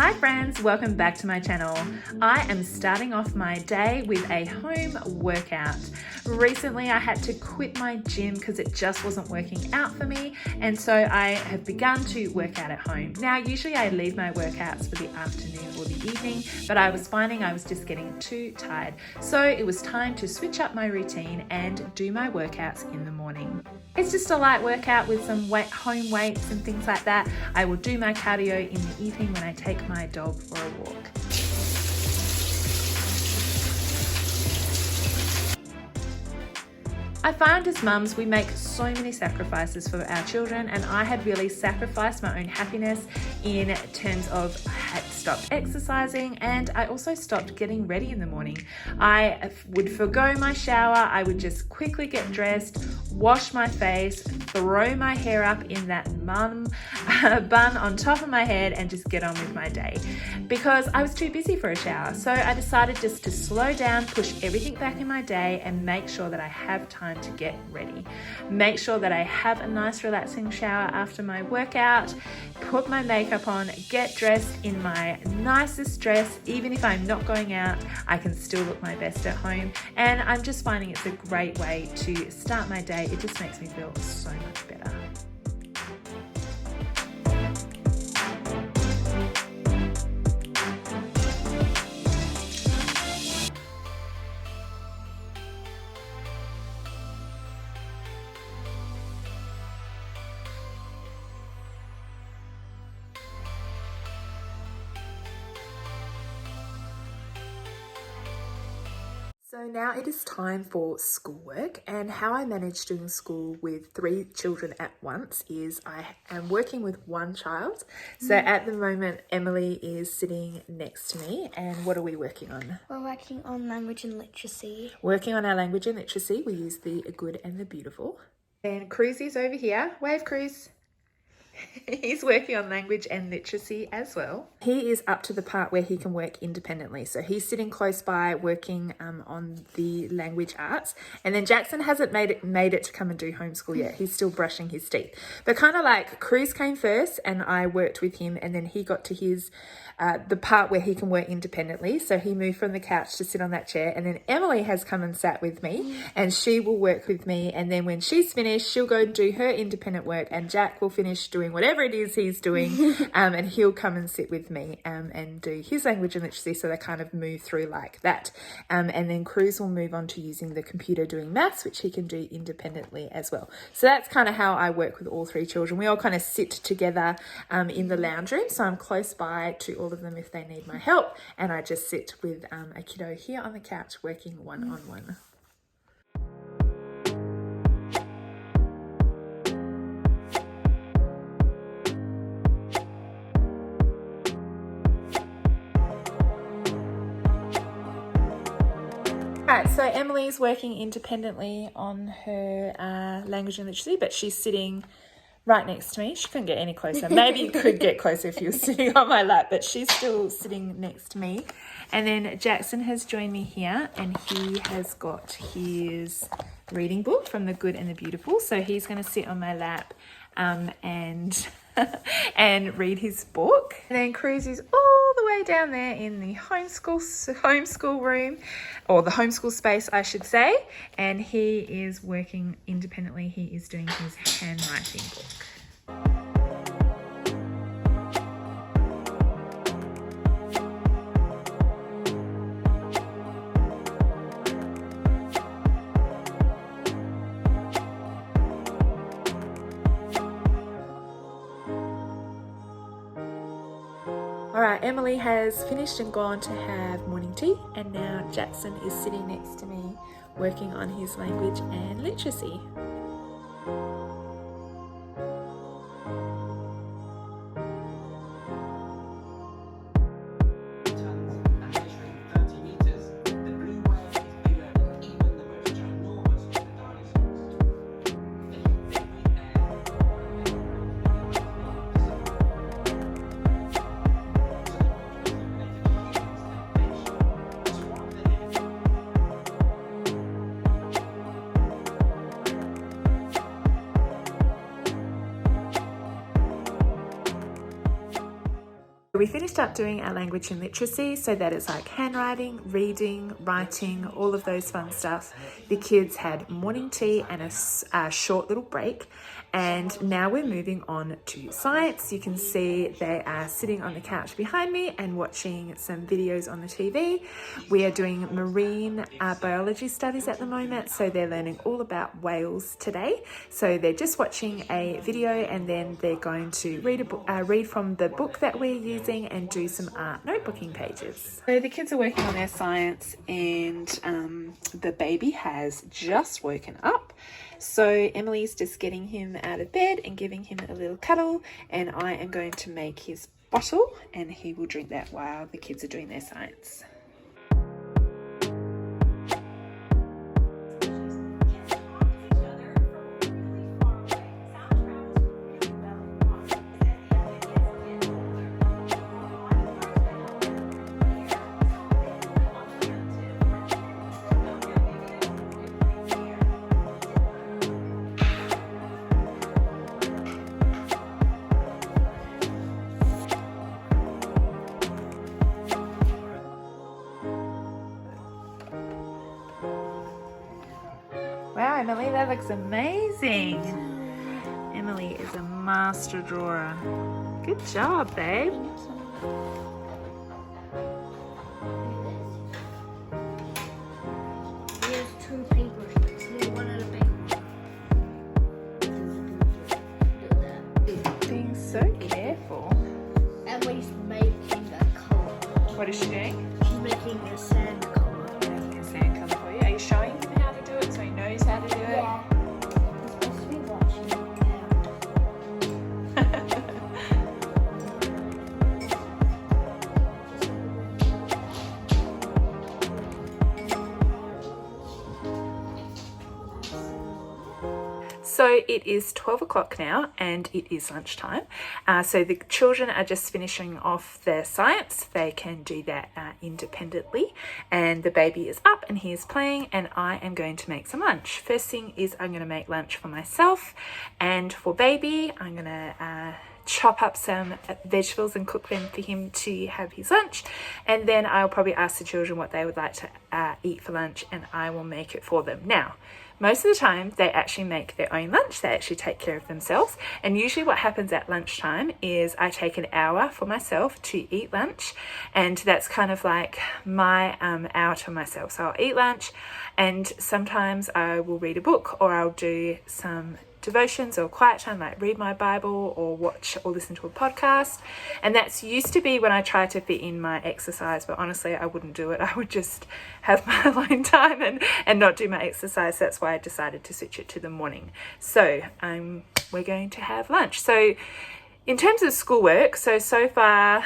Hi friends, welcome back to my channel. I am starting off my day with a home workout. Recently I had to quit my gym because it just wasn't working out for me, and so I have begun to work out at home. Now usually I leave my workouts for the afternoon or the evening, but I was finding I was just getting too tired. So it was time to switch up my routine and do my workouts in the morning. It's just a light workout with some home weights and things like that. I will do my cardio in the evening when I take my dog for a walk. I find as mums we make so many sacrifices for our children, and I had really sacrificed my own happiness in terms of I had stopped exercising, and I also stopped getting ready in the morning. I would forgo my shower. I would just quickly get dressed, wash my face, throw my hair up in that bun on top of my head and just get on with my day because I was too busy for a shower. So I decided just to slow down, push everything back in my day and make sure that I have time to get ready. Make sure that I have a nice relaxing shower after my workout, put my makeup on, get dressed in my nicest dress. Even if I'm not going out, I can still look my best at home, and I'm just finding it's a great way to start my day. It just makes me feel so much better. So now it is time for schoolwork, and how I manage doing school with 3 children at once is I am working with one child. So at the moment, Emily is sitting next to me, and what are we working on? We're working on language and literacy. Working on our language and literacy, we use the good and the beautiful. And Cruzy's over here. Wave, Cruz. He's working on language and literacy as well. He is up to the part where he can work independently. So he's sitting close by working on the language arts. And then Jackson hasn't made it to come and do homeschool yet. He's still brushing his teeth. But kind of like Cruz came first and I worked with him, and then he got to his the part where he can work independently. So he moved from the couch to sit on that chair, and then Emily has come and sat with me and she will work with me, and then when she's finished she'll go and do her independent work, and Jack will finish doing whatever it is he's doing and he'll come and sit with me and do his language and literacy. So they kind of move through like that, and then Cruz will move on to using the computer doing maths, which he can do independently as well. So that's kind of how I work with all 3 children. We all kind of sit together in the lounge room, so I'm close by to all of them if they need my help, and I just sit with a kiddo here on the couch working one-on-one. Alright, so Emily's working independently on her language and literacy, but she's sitting right next to me. She couldn't get any closer. Maybe you could get closer if you were sitting on my lap, but she's still sitting next to me. And then Jackson has joined me here, and he has got his reading book from the Good and the Beautiful. So he's going to sit on my lap and and read his book. And then Cruz is all the way down there in the homeschool room, or the homeschool space I should say, and he is working independently. He is doing his handwriting book. All right, Emily has finished and gone to have morning tea, and now Jackson is sitting next to me working on his language and literacy. we finished up doing our language and literacy, so that is like handwriting, reading, writing, all of those fun stuff. The kids had morning tea and a short little break. And now we're moving on to science. You can see they are sitting on the couch behind me and watching some videos on the TV. We are doing marine biology studies at the moment, so they're learning all about whales today. So they're just watching a video and then they're going to read from the book that we're using and do some art notebooking pages. So the kids are working on their science, and the baby has just woken up. So Emily's just getting him out of bed and giving him a little cuddle, and I am going to make his bottle and he will drink that while the kids are doing their science. Wow, Emily, that looks amazing. Emily is a master drawer. Good job, babe. Here's 2 papers, small one and a big one. Being so careful. Emily's making a color. What is she doing? She's making a sand color. Making a sand colour for you. Are you showing him how to do it so he knows how to do it? Yeah. He's supposed to be watching it. So it is 12 o'clock now and it is lunchtime. So the children are just finishing off their science. They can do that independently. And the baby is up and he is playing, and I am going to make some lunch. First thing is I'm going to make lunch for myself, and for baby I'm going to chop up some vegetables and cook them for him to have his lunch, and then I'll probably ask the children what they would like to eat for lunch, and I will make it for them. Now, most of the time they actually make their own lunch. They actually take care of themselves, and usually what happens at lunchtime is I take an hour for myself to eat lunch, and that's kind of like my hour to myself. So I'll eat lunch, and sometimes I will read a book, or I'll do some devotions or quiet time, like read my Bible or watch or listen to a podcast. And that's used to be when I tried to fit in my exercise, but honestly I wouldn't do it. I would just have my alone time and not do my exercise. That's why I decided to switch it to the morning. So we're going to have lunch. So in terms of schoolwork, so far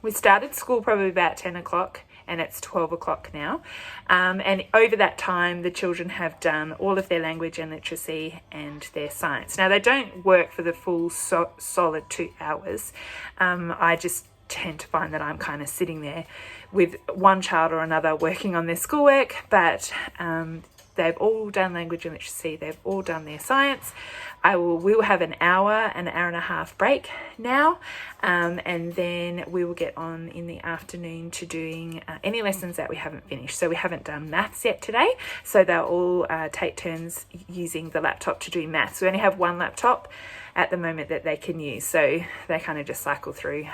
we started school probably about 10 o'clock and it's 12 o'clock now. And over that time, the children have done all of their language and literacy and their science. Now, they don't work for the full solid 2 hours. I just tend to find that I'm kind of sitting there with one child or another working on their schoolwork, but they've all done language and literacy. They've all done their science. We will have an hour and a half break now, and then we will get on in the afternoon to doing any lessons that we haven't finished. So we haven't done maths yet today, so they'll all take turns using the laptop to do maths. We only have one laptop at the moment that they can use, so they kind of just cycle through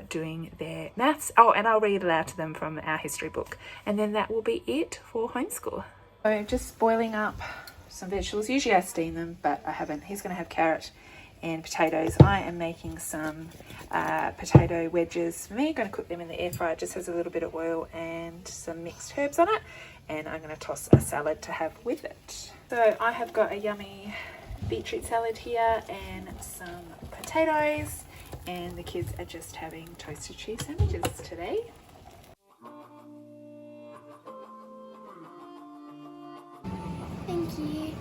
doing their maths. Oh, and I'll read aloud to them from our history book, and then that will be it for homeschool. So just boiling up some vegetables. Usually I steam them, but I haven't. He's going to have carrot and potatoes. I am making some potato wedges for me. I'm going to cook them in the air fryer. It just has a little bit of oil and some mixed herbs on it, and I'm going to toss a salad to have with it. So I have got a yummy beetroot salad here and some potatoes, and the kids are just having toasted cheese sandwiches today. Thank you.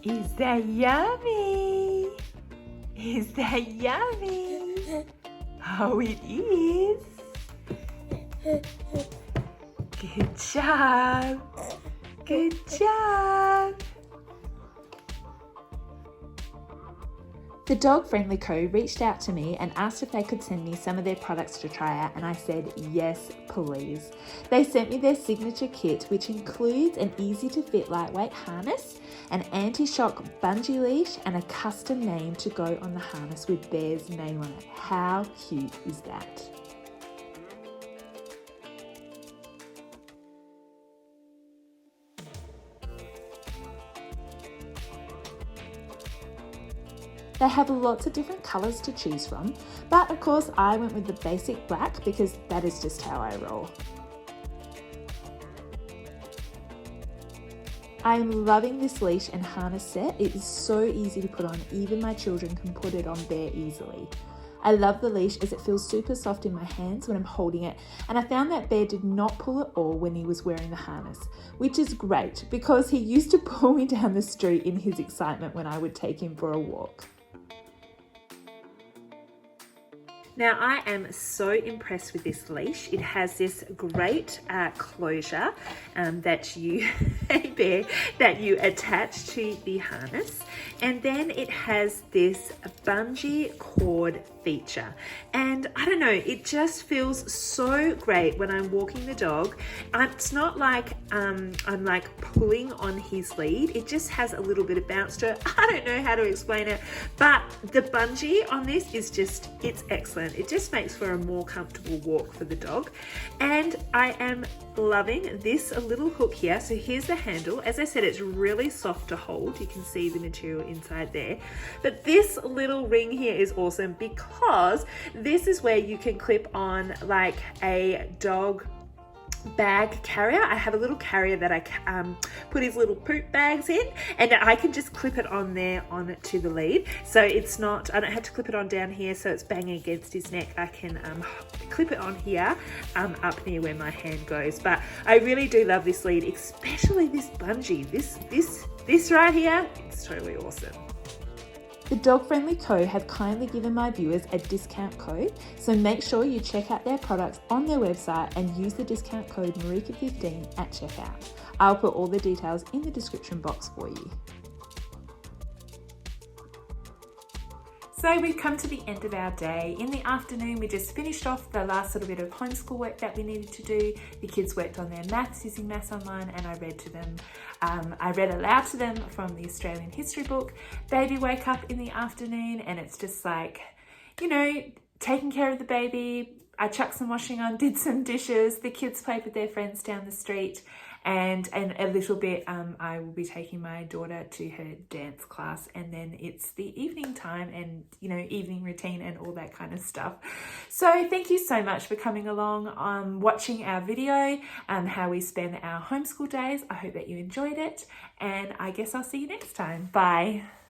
Is that yummy? Is that yummy? Oh, it is. Good job. Good job. The Dog Friendly Co. reached out to me and asked if they could send me some of their products to try out, and I said, yes, please. They sent me their signature kit, which includes an easy to fit lightweight harness, an anti-shock bungee leash, and a custom name to go on the harness with Bear's name on it. How cute is that? They have lots of different colours to choose from, but of course I went with the basic black because that is just how I roll. I am loving this leash and harness set. It is so easy to put on, even my children can put it on Bear easily. I love the leash as it feels super soft in my hands when I'm holding it, and I found that Bear did not pull at all when he was wearing the harness, which is great because he used to pull me down the street in his excitement when I would take him for a walk. Now I am so impressed with this leash. It has this great closure that you, hey Bear, that you attach to the harness, and then it has this bungee cord feature, and I don't know, it just feels so great when I'm walking the dog. It's not like I'm like pulling on his lead. It just has a little bit of bounce to it. I don't know how to explain it, but the bungee on this is just, it's excellent. It just makes for a more comfortable walk for the dog, and I am loving this little hook here. So here's the handle. As I said, it's really soft to hold. You can see the material inside there, but this little ring here is awesome because this is where you can clip on like a dog bag carrier. I have a little carrier that I put his little poop bags in, and I can just clip it on there to the lead, so it's not, I don't have to clip it on down here so it's banging against his neck. I can clip it on here up near where my hand goes. But I really do love this lead, especially this bungee. This right here, it's totally awesome. The Dog Friendly Co. have kindly given my viewers a discount code, so make sure you check out their products on their website and use the discount code Marika15 at checkout. I'll put all the details in the description box for you. So we've come to the end of our day. In the afternoon, we just finished off the last little bit of homeschool work that we needed to do. The kids worked on their maths using Maths Online, and I read to them. I read aloud to them from the Australian history book. Baby wake up in the afternoon, and it's just like, you know, taking care of the baby. I chucked some washing on, did some dishes. The kids played with their friends down the street. And a little bit, I will be taking my daughter to her dance class, and then it's the evening time and, you know, evening routine and all that kind of stuff. So thank you so much for coming along, watching our video, how we spend our homeschool days. I hope that you enjoyed it, and I guess I'll see you next time. Bye.